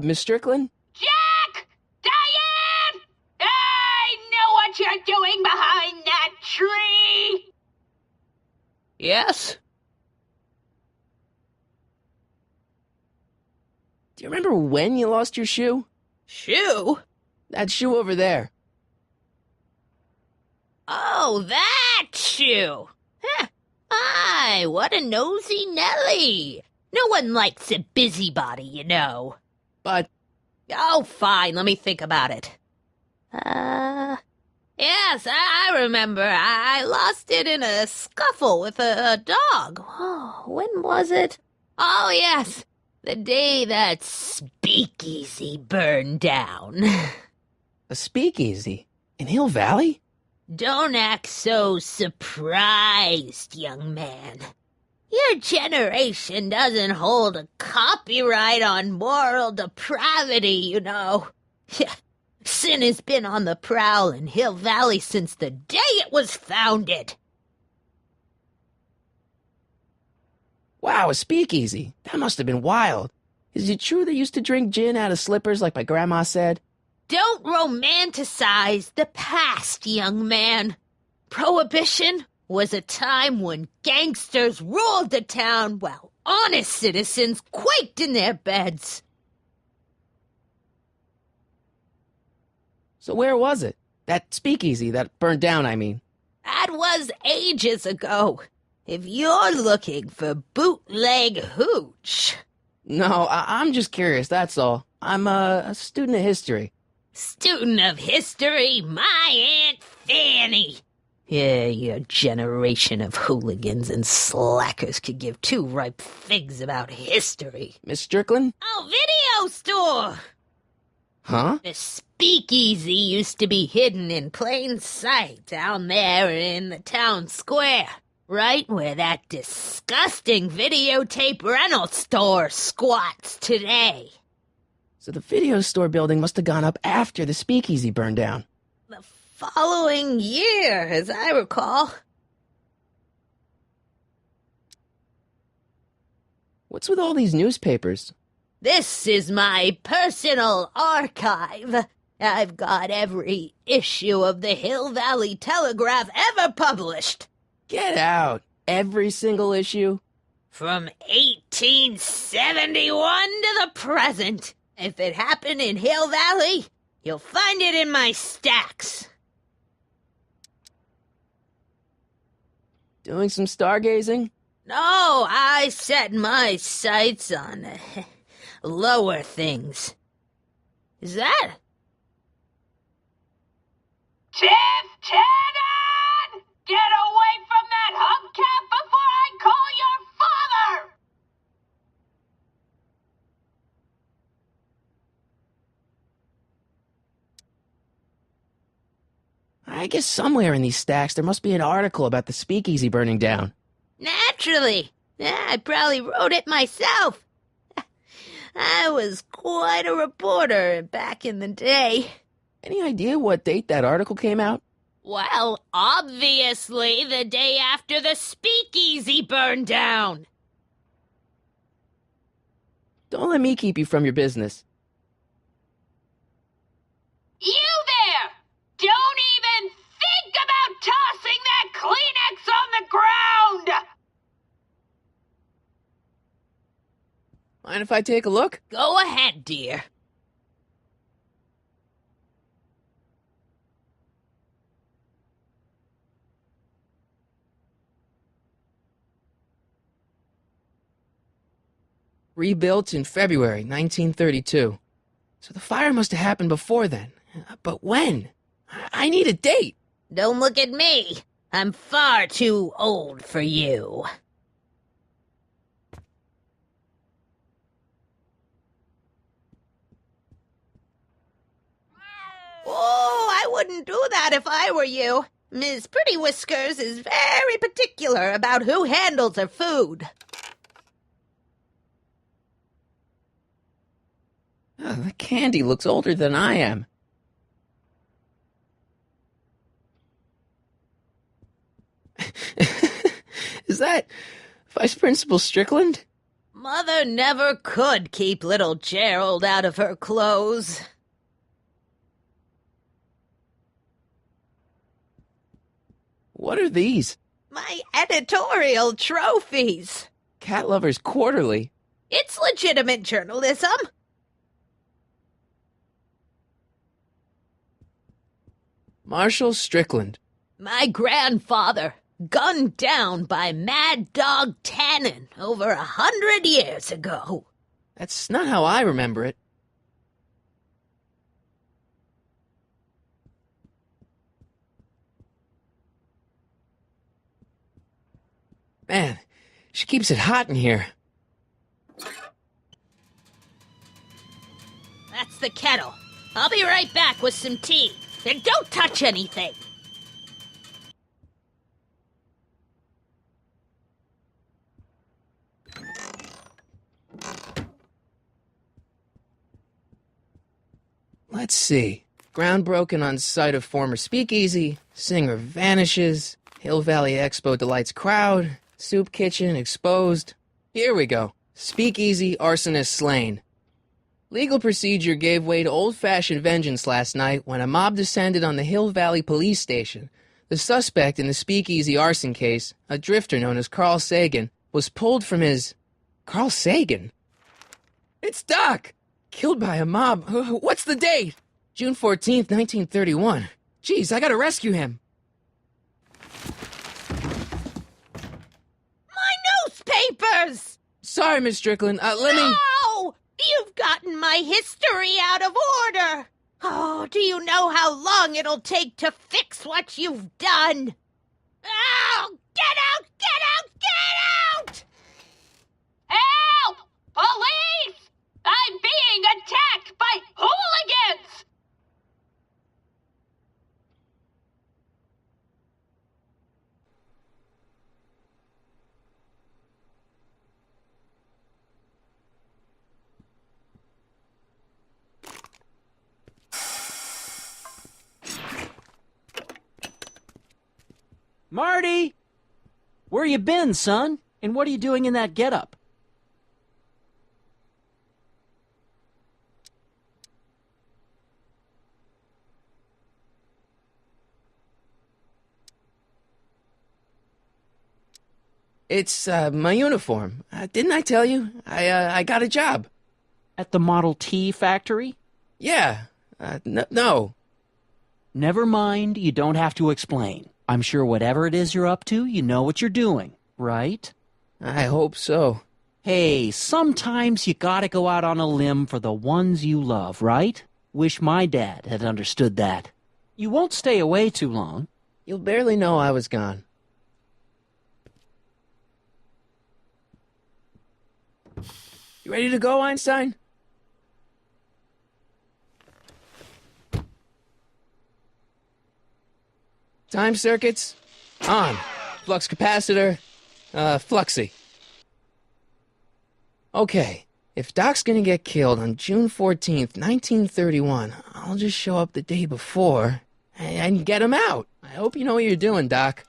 Miss Strickland? Jack! Diane! I know what you're doing behind that tree! Yes? Do you remember when you lost your shoe? Shoe? That shoe over there. Oh, that shoe! Huh. Aye, what a nosy Nelly! No one likes a busybody, you know. But... Oh, fine, let me think about it. Yes, I remember. I lost it in a scuffle with a dog. Oh, when was it? Oh, yes, the day that speakeasy burned down. A speakeasy? In Hill Valley? Don't act so surprised, young man. Your generation doesn't hold a copyright on moral depravity, you know. Sin has been on the prowl in Hill Valley since the day it was founded. Wow, a speakeasy. That must have been wild. Is it true they used to drink gin out of slippers like my grandma said? Don't romanticize the past, young man. Prohibition was a time when gangsters ruled the town while honest citizens quaked in their beds. So where was it? That speakeasy that burned down, I mean. That was ages ago. If you're looking for bootleg hooch. No, I'm just curious, that's all. I'm a student of history. Student of history, my Aunt Fanny. Yeah, your generation of hooligans and slackers could give two ripe figs about history. Miss Strickland? Oh, video store! Huh? The speakeasy used to be hidden in plain sight down there in the town square, right where that disgusting videotape rental store squats today. So the video store building must have gone up after the speakeasy burned down. The following year, as I recall. What's with all these newspapers? This is my personal archive. I've got every issue of the Hill Valley Telegraph ever published. Get out. Every single issue? From 1871 to the present. If it happened in Hill Valley, you'll find it in my stacks. Doing some stargazing? No, I set my sights on lower things. Is that? Tannen! Get away from that hubcap before I call your father! I guess somewhere in these stacks there must be an article about the speakeasy burning down. Naturally. I probably wrote it myself. I was quite a reporter back in the day. Any idea what date that article came out? Well, obviously the day after the speakeasy burned down. Don't let me keep you from your business. You there! Don't even think about tossing that Kleenex on the ground! Mind if I take a look? Go ahead, dear. Rebuilt in February 1932. So the fire must have happened before then. But when? I need a date. Don't look at me. I'm far too old for you. Oh, I wouldn't do that if I were you. Ms. Pretty Whiskers is very particular about who handles her food. Oh, the candy looks older than I am. Is that Vice Principal Strickland? Mother never could keep little Gerald out of her clothes. What are these? My editorial trophies. Cat Lovers Quarterly. It's legitimate journalism. Marshall Strickland. My grandfather, gunned down by Mad Dog Tannen over 100 years ago. That's not how I remember it. Man, she keeps it hot in here. That's the kettle. I'll be right back with some tea. And don't touch anything. Let's see. Ground broken on site of former speakeasy. Singer vanishes. Hill Valley Expo delights crowd. Soup kitchen exposed. Here we go. Speakeasy arsonist slain. Legal procedure gave way to old-fashioned vengeance last night when a mob descended on the Hill Valley police station. The suspect in the speakeasy arson case, a drifter known as Carl Sagan, was pulled from his... Carl Sagan? It's Doc! Killed by a mob. What's the date? June 14th, 1931. Jeez, I gotta rescue him. My newspapers! Sorry, Miss Strickland. Let me... No! You've gotten my history out of order! Oh, do you know how long it'll take to fix what you've done? Oh, get out! Get out! Get out! Help! Police! I'm being attacked by hooligans! Marty! Where you been, son? And what are you doing in that getup? It's, my uniform. Didn't I tell you? I got a job. At the Model T factory? Yeah. No. Never mind, you don't have to explain. I'm sure whatever it is you're up to, you know what you're doing, right? I hope so. Hey, sometimes you gotta go out on a limb for the ones you love, right? Wish my dad had understood that. You won't stay away too long. You'll barely know I was gone. You ready to go, Einstein? Time circuits? On. Flux capacitor? Fluxy. Okay, if Doc's gonna get killed on June 14th, 1931, I'll just show up the day before and get him out. I hope you know what you're doing, Doc.